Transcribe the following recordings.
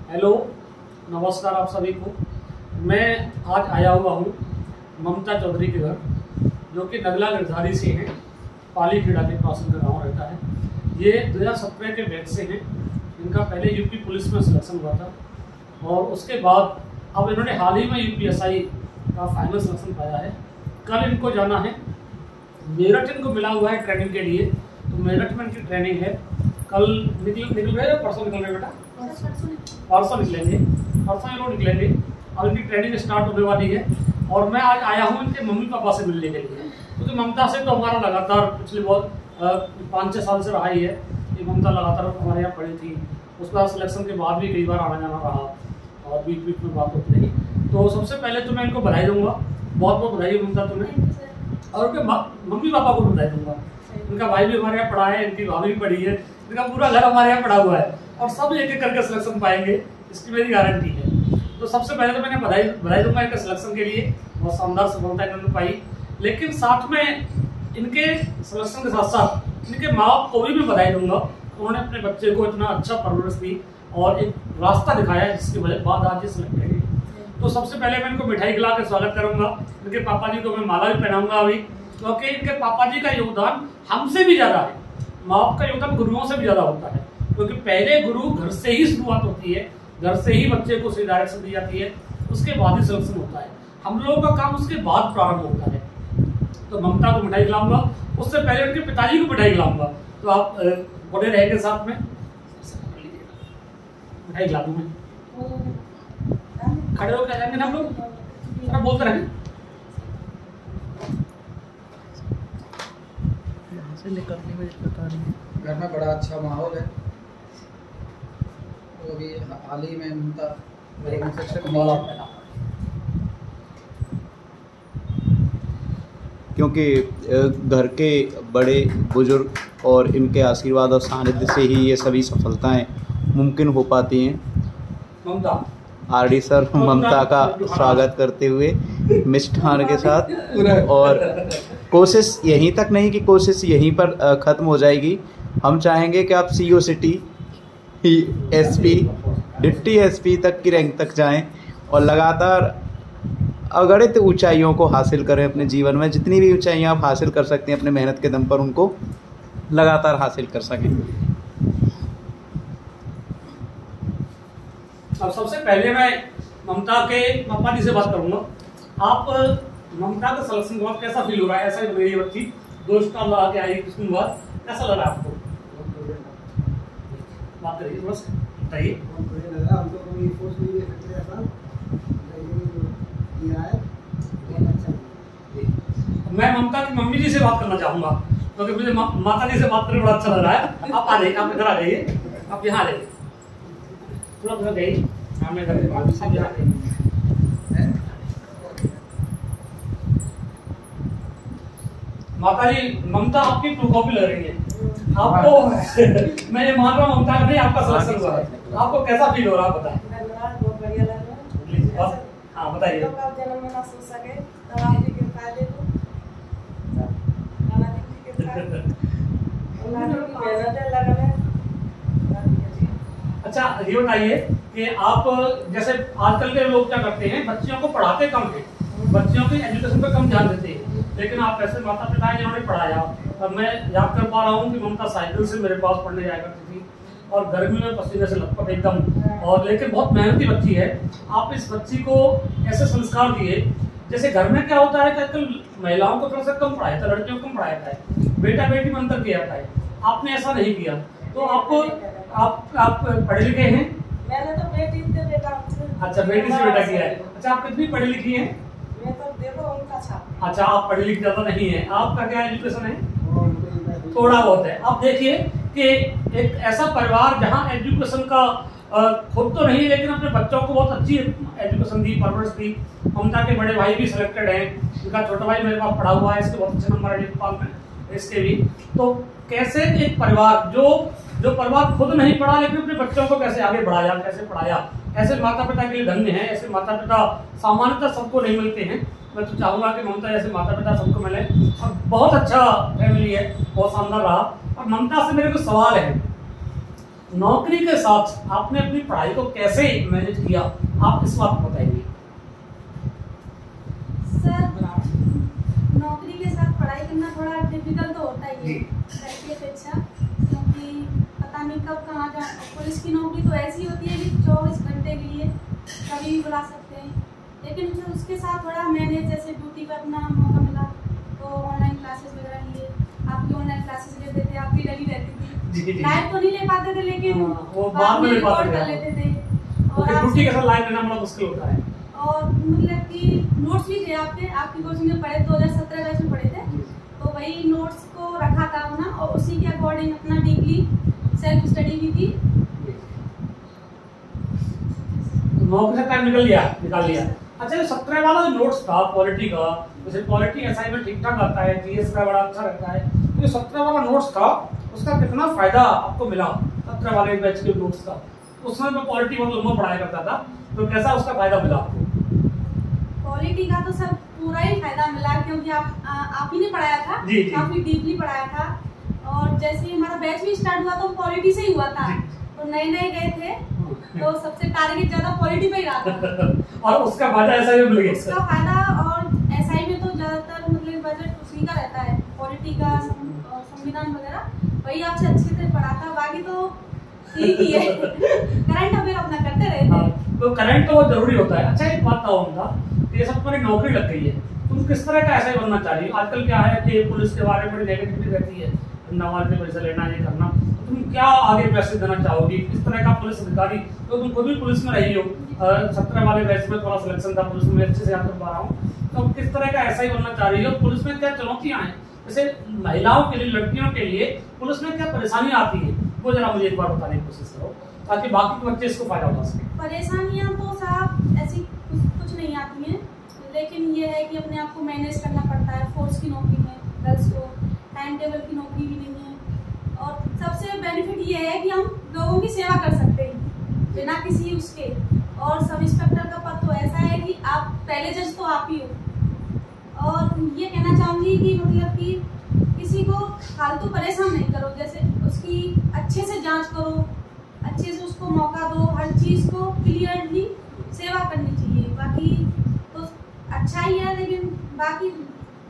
Hello, नमस्कार आप सभी को। मैं आज आया हुआ हूँ ममता चौधरी के घर, जो कि नगला गिरधारी से हैं, पाली खेड़ा के पास उनका गाँव रहता है। ये 2017 के बैच से हैं। इनका पहले यूपी पुलिस में सिलेक्शन हुआ था और उसके बाद अब इन्होंने हाल ही में यूपीएसआई का फाइनल सिलेक्शन पाया है। कल इनको जाना है मेरठ, इनको मिला हुआ है ट्रेनिंग के लिए। तो मेरठ में इनकी ट्रेनिंग है। कल निकल रहे हैं, परसों निकल रहे बेटा? परसों निकलेंगे, परसों ये लोग निकलेंगे। अब इनकी ट्रेनिंग स्टार्ट होने वाली है और मैं आज आया हूँ इनके मम्मी पापा से मिलने के लिए, क्योंकि ममता से तो हमारा लगातार पिछले बहुत 5-6 साल से रहा ही है। ये ममता लगातार हमारे यहाँ पढ़ी थी, उसके बाद सिलेक्शन के बाद भी कई बार आना जाना रहा और बीच बीच में बात होती रही। तो सबसे पहले तो मैं इनको बधाई दूंगा, बहुत बहुत बधाई ममता तुम्हें, और उनके मम्मी पापा को बधाई दूंगा। इनका भाई भी हमारे यहाँ पढ़ा है, इनकी भाभी भी पढ़ी है, इनका पूरा घर हमारे यहाँ पढ़ा हुआ है और सब एक एक करके सिलेक्शन पाएंगे, इसकी मेरी गारंटी है। तो सबसे पहले तो मैंने बधाई दूंगा इनके सिलेक्शन के लिए, बहुत शानदार सफलता इन्होंने पाई। लेकिन साथ में इनके सिलेक्शन के साथ साथ इनके माँ बाप को भी मैं बधाई दूंगा। उन्होंने अपने बच्चे को इतना अच्छा परवरिश दी और एक रास्ता दिखाया, जिसकी वजह बाद आज ये सिलेक्टेड है। तो सबसे पहले मैं इनको मिठाई खिला के स्वागत करूंगा। इनके पापा जी को मैं माला भी पहनाऊंगा अभी, क्योंकि इनके पापा जी का योगदान हमसे भी ज्यादा है। माँ बाप का योगदान गुरुओं से भी ज्यादा होता है, क्योंकि पहले गुरु घर से ही शुरुआत होती है, घर से ही बच्चे को सही डायरेक्शन दी जाती है, उसके बाद ही सिलेक्शन होता है। हम लोगों का काम उसके बाद प्रारंभ होता है। तो ममता को मिठाई खिलाऊंगा, उससे पहले उनके पिताजी को मिठाई खिलाऊंगा। तो आप बड़े रहेंगे साथ में, मिठाई खिला दूं मैं। खड़े होकर जाएंगे ना हम लोग, थोड़ा बोलते रहेंगे। निकलने में दिक्कत आ रही है। घर में बड़ा अच्छा माहौल है। तो अभी हाल ही में ममता क्योंकि घर के बड़े बुजुर्ग और इनके आशीर्वाद और सानिध्य से ही ये सभी सफलताएं मुमकिन हो पाती हैं। ममता आरडी सर ममता का स्वागत करते हुए मिष्ठान के साथ, और कोशिश यहीं तक नहीं कि कोशिश यहीं पर ख़त्म हो जाएगी। हम चाहेंगे कि आप CO city, SP, deputy SP तक की रैंक तक जाएं और लगातार अगणित ऊंचाइयों को हासिल करें अपने जीवन में। जितनी भी ऊंचाइयां आप हासिल कर सकते हैं अपने मेहनत के दम पर, उनको लगातार हासिल कर सकें। अब सबसे पहले मैं ममता के पापा जी से बात करूंगा। आप ममता का सिलेक्शन के बाद कैसा फील हो रहा है? ऐसा ही मेरी बच्ची 2 स्टार लगा के आई कुछ दिन बाद, कैसा लग रहा है आपको? बात करिए थोड़ा सा, बताइए। मैं ममता की मम्मी जी से बात करना चाहूंगा, क्योंकि मुझे माता जी से बात करने बड़ा अच्छा लग रहा है। आप आ जाइए, आप इधर आ जाइए, आप यहाँ आ जाइए, थोड़ा उधर जाइए, सामने जाइए। माता जी, ममता आपकी ट्रू कॉपी लग रही है आपको। मैं ये मान रहा हूँ ममता नहीं, आपका सिलेक्शन हुआ है। आपको कैसा फील हो रहा है बताएं? बहुत बढ़िया लग रहा है। हाँ बताइए। अच्छा ये बताइए कि आप जैसे आजकल के लोग क्या करते हैं, बच्चियों को पढ़ाते कम है, बच्चियों की एजुकेशन पर कम ध्यान देते हैं, लेकिन आप ऐसे माता पिता हैं जिन्होंने पढ़ाया। अब मैं याद कर पा रहा हूँ कि ममता साइकिल से मेरे पास पढ़ने जाया करती थी और गर्मी में पसीने से लटपट एकदम, और लेकिन बहुत मेहनती बच्ची है। आप इस बच्ची को ऐसे संस्कार दिए, जैसे घर में क्या होता है कि आजकल महिलाओं को थोड़ा सा कम पढ़ाया था, लड़कियों को कम पढ़ाया था, बेटा बेटी में अंतर किया था। आपने ऐसा नहीं किया। तो आपको आप पढ़े लिखे हैं? मैंने तो बेटी से बेटा। अच्छा, बेटी से बेटा किया है। अच्छा, आप कितनी पढ़ी लिखी हैं? मैं तो देखो उनका छाप। अच्छा, आप पढ़ी लिखी ज्यादा नहीं है। आपका क्या एजुकेशन है? थोड़ा बहुत है। अब देखिए कि एक ऐसा परिवार जहाँ एजुकेशन का खुद तो नहीं, लेकिन अपने बच्चों को बहुत अच्छी एजुकेशन दी, परवरिश दी। ममता के बड़े भाई भी सिलेक्टेड हैं, इनका छोटा भाई मेरे पास पढ़ा हुआ है, इसके बहुत अच्छे नंबर है नेपाल में, इसके भी। तो कैसे एक परिवार जो परिवार खुद नहीं पढ़ा लेकिन अपने बच्चों को कैसे आगे बढ़ाया, कैसे पढ़ाया, ऐसे माता पिता के लिए धन्य है। ऐसे माता पिता सामान्यतः सबको नहीं मिलते हैं। मैं तो चाहूंगा कि ममता जैसे माता पिता सबको मिले, और बहुत अच्छा फैमिली है, बहुत शानदार रहा। और ममता से मेरे को सवाल है नौकरी के साथ आपने अपनी पढ़ाई को कैसे मैनेज किया, आप इस बात को बताएंगे। सर, नौकरी के साथ पढ़ाई करना थोड़ा डिफिकल्ट तो होता ही है घर की अपेक्षा, क्योंकि पता नहीं कब कहाँ जा। पुलिस की नौकरी तो ऐसी होती है कि 24 घंटे के लिए कभी भी बुला सकते हैं, लेकिन फिर उसके साथ थोड़ा मैनेज, जैसे ड्यूटी पर अपना मौका मिला तो ऑनलाइन क्लासेस वगैरह लिए। आपकी ऑनलाइन क्लासेस लेते थे, आपकी डली रहती थी, लाइव तो नहीं ले पाते थे, लेकिन वो बाद में रिकॉर्ड कर लेते थे। और ड्यूटी के साथ लाइव लेना बड़ा मुश्किल होता है। और मतलब कि नोट्स भी थे आपकी कोचिंग में पढ़े, 2017 बैच में पढ़े थे, तो वही नोट्स को रखा था अपना, और उसी के अकॉर्डिंग अपना डीपली सेल्फ स्टडी भी की। नौकरी से टाइम निकाल लिया। अच्छा, ये 17 वाला जो नोट्स था पॉलिटी का, जैसे पॉलिटी असाइनमेंट ठीक ठाक आता है, जीएस का बड़ा अच्छा रहता है, तो 17 वाला नोट्स था उसका कितना फायदा आपको मिला? 17 वाले बैच के नोट्स का, उसमें मैं पॉलिटी बहुत लंबा पढ़ाया करता था, तो कैसा उसका फायदा मिला आपको? पॉलिटी का तो सब पूरा ही फायदा मिला, क्योंकि आप ही ने पढ़ाया था, काफी डीपली पढ़ाया था। और जैसे हमारा बैच भी स्टार्ट हुआ तो पॉलिटी से ही हुआ था, तो नए गए थे तो सबसे टारगेट ज्यादा पॉलिटी पे ही रहा था। और उसका फायदा ऐसा ही मिल गया। उसका फायदा, और एसआई में तो ज्यादातर मतलब बजट उसी का रहता है, पॉलिटी का, संविधान वगैरह, वही आपसे अच्छे से पढ़ाता, बाकी तो ठीक ही है। करंट अफेयर अपना करते रहे थे। तो करंट तो बहुत जरूरी होता है। अच्छा, एक बात था ये सब तुम्हारी नौकरी लग गई है, तुम किस तरह का ऐसा ही बनना चाह रही हो? आजकल क्या है कि पुलिस के बारे में बड़ी नेगेटिविटी रहती है, नवाज में पैसा लेना, ये करना, तो तुम क्या आगे मैसेज देना चाहोगी? किस तरह का पुलिस अधिकारी, तो तुम खुद भी पुलिस में रही हो, 17 वाले बैच में थोड़ा सिलेक्शन था, पुलिस में अच्छे से याद कर पा रहा हूँ, तो किस तरह का ऐसा ही बनना चाह रही हो? पुलिस में क्या चुनौतियां हैं, जैसे महिलाओं के लिए, लड़कियों के लिए पुलिस में क्या परेशानियां आती है, वो जरा मुझे एक बार बताने की कोशिश करो, ताकि बाकी के बच्चे इसको फायदा उठा सकें। परेशानियां तो साहब ऐसी कुछ नहीं आती हैं, लेकिन ये है कि अपने आप को मैनेज करना पड़ता है। फोर्स की नौकरी में गर्ल्स को टाइम टेबल की नौकरी भी नहीं है, और सबसे बेनिफिट ये है कि हम लोगों की सेवा कर सकते हैं बिना किसी उसके। और सब इंस्पेक्टर का पद तो ऐसा है कि आप पहले जज तो आप ही हो। और ये कहना चाहूँगी कि मतलब कि किसी को फालतू परेशान नहीं करो, जैसे उसकी अच्छे से जांच करो, अच्छे से उसको मौका दो, हर चीज़ को क्लियरली सेवा करनी चाहिए। बाकी तो अच्छा ही है, लेकिन बाकी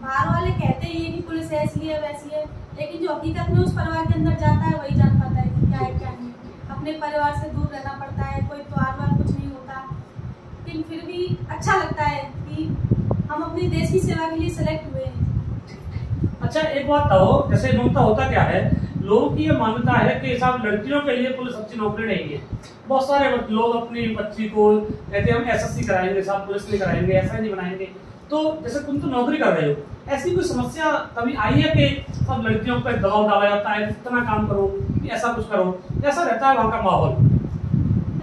बाहर वाले कहते ही है कि पुलिस ऐसी है वैसी है, लेकिन जो हकीकत में उस परिवार के अंदर जाता है वही जान पाता है कि क्या है क्या नहीं। अपने परिवार से दूर रहना पड़ता है, कोई त्योहार वार कुछ नहीं होता, लेकिन फिर भी अच्छा लगता है कि हम अपने देश की सेवा के लिए सेलेक्ट हुए हैं। अच्छा, एक बात बताओ, जैसे ममता होता क्या है, लोगों की ये मान्यता है कि साहब लड़कियों के लिए पुलिस अच्छी नौकरी नहीं है। बहुत सारे लोग अपनी बच्ची को कहते हैं हम एसएससी कराएंगे, साहब पुलिस नहीं कराएंगे, ऐसा नहीं बनाएंगे। तो जैसे तुम तो नौकरी कर रहे हो, ऐसी कोई समस्या कभी आई है कि सब लड़कियों पर दबाव डाला जाता है, कितना काम करो, ऐसा कुछ करो, कैसा रहता है वहाँ का माहौल?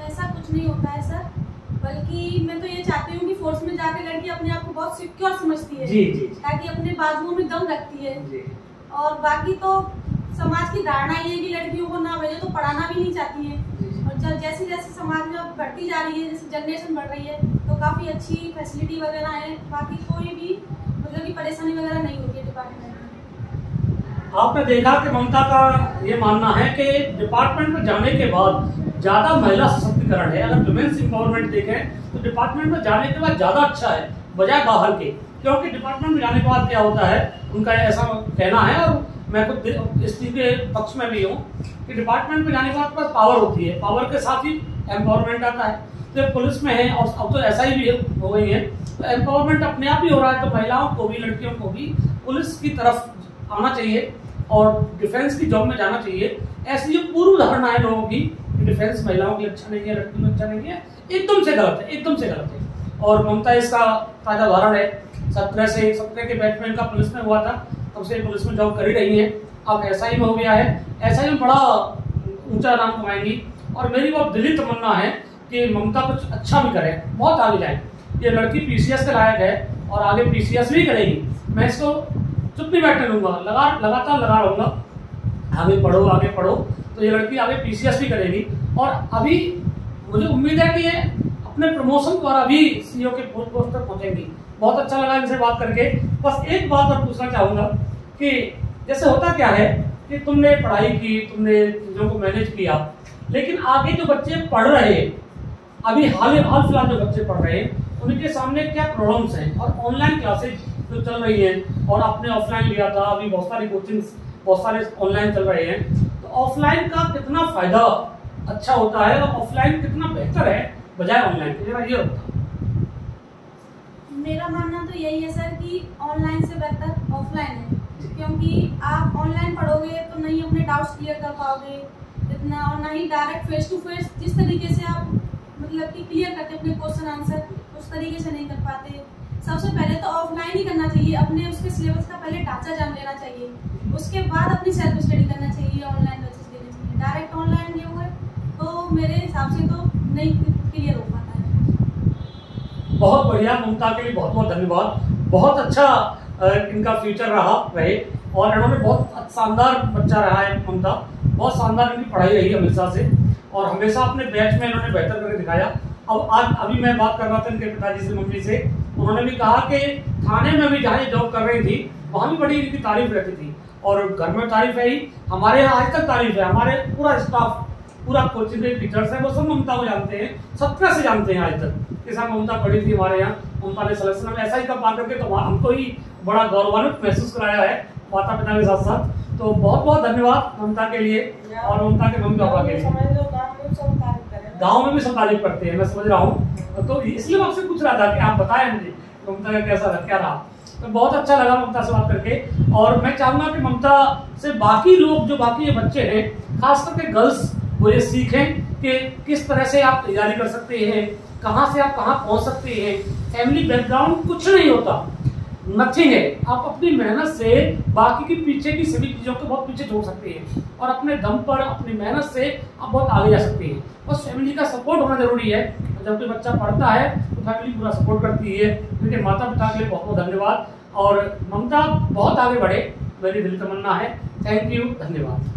ऐसा कुछ नहीं होता है सर, बल्कि मैं तो ये चाहती हूँ कि फोर्स में जाकर लड़की अपने आप को बहुत सिक्योर समझती है, जी, ताकि अपने बाजुओं में दम रखती है। जी। और बाकी तो समाज की धारणा ये है कि लड़कियों को ना भेजो, तो पढ़ाना भी नहीं चाहती है। और जैसे जैसे समाज में अब बढ़ती जा रही है, जैसे जनरेशन बढ़ रही है, तो काफ़ी अच्छी फैसिलिटी वगैरह है, बाकी कोई भी मतलब की परेशानी वगैरह नहीं होती है डिपार्टमेंट में। आपने देखा कि ममता का ये मानना है कि डिपार्टमेंट में जाने के बाद ज़्यादा महिला सशक्तिकरण है। अगर वुमेन्स एम्पावरमेंट देखें तो डिपार्टमेंट में जाने के बाद ज़्यादा अच्छा है बजाय बाहर के, क्योंकि डिपार्टमेंट में जाने के बाद क्या होता है, उनका ऐसा कहना है, और मैं खुद इस चीज़ के पक्ष में भी हूँ कि डिपार्टमेंट में जाने के बाद पावर होती है, पावर के साथ ही एम्पावरमेंट आता है। तो पुलिस में है, और अब तो ऐसा ही भी हो गई है, तो एम्पावरमेंट अपने आप ही हो रहा है। तो महिलाओं को भी, लड़कियों को भी पुलिस की तरफ आना चाहिए और डिफेंस की जॉब में जाना चाहिए। ऐसी जो पूर्व धारणा है लोगों की कि डिफेंस महिलाओं के लिए अच्छा नहीं है, लड़कियों के लिए अच्छा नहीं है, एकदम से गलत है, एकदम से गलत है। और ममता इसका ताजा उदाहरण है। 17 के बैच में इनका पुलिस में हुआ था, तब से पुलिस में जॉब कर ही रही है। अब एसआई में हो गया है, एसआई में बड़ा ऊंचा नाम कमाएंगी। और मेरी बहुत दिली तमन्ना है कि ममता कुछ अच्छा भी करे, बहुत आगे जाए। ये लड़की पीसीएस के लायक है और आगे पीसीएस भी करेगी। मैं इसको चुप नहीं बैठने दूंगा, लगातार लगा रहूंगा, आगे पढ़ो, तो ये लड़की आगे पीसीएस भी करेगी। और अभी मुझे उम्मीद है कि ये अपने प्रमोशन द्वारा भी सीईओ के पोस्ट तक पहुंचेंगी। बहुत अच्छा लगा इनसे बात करके। बस एक बात और पूछना चाहूंगा कि जैसे होता क्या है कि तुमने पढ़ाई की, तुमने चीज़ों को मैनेज किया, लेकिन आगे जो बच्चे पढ़ रहे हैं, अभी हाल फिलहाल जो बच्चे पढ़ रहे हैं, उनके सामने क्या प्रॉब्लम्स हैं, और ऑनलाइन क्लासेज जो चल रही हैं, और आपने ऑफलाइन लिया था, अभी बहुत सारी कोचिंग्स बहुत सारे ऑनलाइन चल रहे हैं, तो ऑफलाइन का कितना फायदा अच्छा होता है और ऑफलाइन कितना बेहतर है बजाय ऑनलाइन के, जरा ये होता है। मेरा मानना तो यही है सर कि ऑनलाइन से बेहतर ऑफलाइन है, क्योंकि आप ऑनलाइन पढ़ोगे तो नहीं अपने डाउट्स क्लियर कर पाओगे इतना, और ना ही डायरेक्ट फेस टू फेस जिस तरीके से आप मतलब कि क्लियर करते अपने क्वेश्चन आंसर उस तरीके से नहीं कर पाते। सबसे पहले तो ऑफलाइन ही करना चाहिए, अपने उसके सिलेबस का पहले ढांचा जान लेना चाहिए, उसके बाद अपनी सेल्फ स्टडी करना चाहिए, ऑनलाइन बैचेस देने चाहिए। डायरेक्ट ऑनलाइन ये हुए तो मेरे हिसाब से तो नहीं क्लियर हो पाता है। बहुत बढ़िया, ममता के लिए बहुत बहुत धन्यवाद। बहुत अच्छा इनका फ्यूचर रहे, और इन्होंने बहुत शानदार बच्चा रहा है ममता, बहुत शानदार इनकी पढ़ाई रही हमेशा से, और हमेशा अपने बैच में इन्होंने बेहतर करके दिखाया। अब आज अभी मैं बात कर रहा था इनके पिताजी से, मम्मी से, उन्होंने भी कहा कि थाने में भी जहाँ जॉब कर रही थी वहाँ भी बड़ी इनकी तारीफ रहती थी, और घर में तारीफ है ही, हमारे यहाँ आज तक तारीफ है। हमारे पूरा स्टाफ, पूरा कोचिंग के टीचर्स हैं, वो सब ममता को जानते हैं, 17 से जानते हैं आज तक कि साहब ममता पढ़ी थी हमारे यहाँ, ममता ने सिलेक्शन में ऐसा ही कब पा करके तो हमको ही बड़ा गौरवान्वित महसूस कराया है माता पिता के साथ साथ। तो बहुत बहुत धन्यवाद ममता के लिए और ममता के मम्मी पापा के लिए। गाँव में भी सब तारीफ करते हैं, मैं समझ रहा हूँ, तो इसलिए मैं आपसे पूछ रहा था कि आप बताएं मुझे ममता का कैसा क्या रहा। तो बहुत अच्छा लगा ममता से बात करके, और मैं चाहूंगा कि ममता से बाकी लोग, जो बाकी बच्चे हैं, खास करके गर्ल्स, वो ये सीखें कि किस तरह से आप तैयारी कर सकते हैं, कहाँ से आप कहाँ पहुँच सकते हैं। फैमिली बैकग्राउंड कुछ नहीं होता, नथिंग है। आप अपनी मेहनत से बाकी की पीछे की सभी चीज़ों को बहुत पीछे छोड़ सकते हैं, और अपने दम पर अपनी मेहनत से आप बहुत आगे जा सकते हैं। बस फैमिली का सपोर्ट होना जरूरी है। जब कोई बच्चा पढ़ता है तो फैमिली पूरा सपोर्ट करती है। क्योंकि माता पिता के लिए बहुत बहुत धन्यवाद, और ममता बहुत आगे बढ़े, मेरी दिल तमन्ना है। थैंक यू, धन्यवाद।